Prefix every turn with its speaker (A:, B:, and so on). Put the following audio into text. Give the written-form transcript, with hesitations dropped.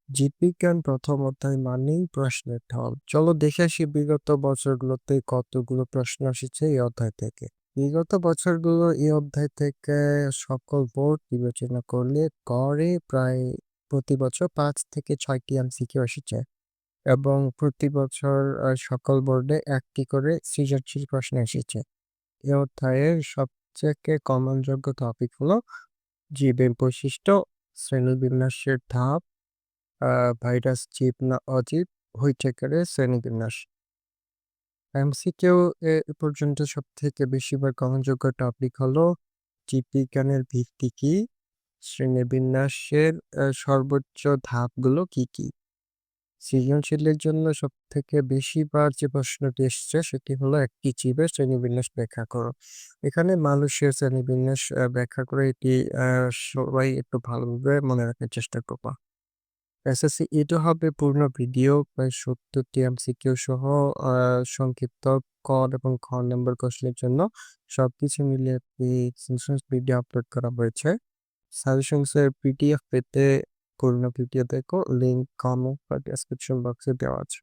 A: জীববিজ্ঞান প্রথম অধ্যায় মানেই প্রশ্নের ঢল। চলো দেখে আসি বিগত বছরগুলোতে কতগুলো প্রশ্ন এসেছে এই অধ্যায় থেকে। বিগত বছরগুলো এই অধ্যায় থেকে সকল বোর্ড বিবেচনা করলে গড়ে প্রায় প্রতি বছর 5 থেকে 6টি এমসিকিউ এসেছে এবং প্রতি বছর সকল বোর্ডে একটি করে সৃজনশীল প্রশ্ন এসেছে। এই অধ্যায়ের সবথেকে কমনযোগ্য টপিক হলো জীবের বৈশিষ্ট্য, শ্রেণীবিন্যাসের ধাপ, ভাইরাস জীব না অজীব, হুইটেকারের শ্রেণীবিন্যাস। এমসিকিউ এ পর্যন্ত সবথেকে বেশিবার গ্রহণযোগ্য টপিক হলো জীববিজ্ঞানের ভিত্তি কি, শ্রেণীবিন্যাসের সর্বোচ্চ ধাপগুলো কি কি। সৃজনশীলের জন্য সবথেকে বেশিবার যে প্রশ্নটি এসছে সেটি হলো একটি জীবের শ্রেণীবিন্যাস ব্যাখ্যা করো। এখানে মানুষের শ্রেণীবিন্যাস ব্যাখ্যা করে এটি সবাই একটু ভালোভাবে মনে রাখার চেষ্টা করবা। এসএসসি ইটো হবে পূর্ণ ভিডিও প্রায় ৭০টি এমসিকিউ সহ সংক্ষিপ্ত ক এবং খ নম্বর কোশ্চেনের জন্য সবকিছু মিলিয়ে একটি সাজেশনস ভিডিও আপলোড করা হয়েছে। সাজেশনস এর পিডিএফ পেতে পূর্ণ ভিডিও দেখো, লিঙ্ক কমেন্ট বা ডেসক্রিপশন বক্সে দেওয়া আছে।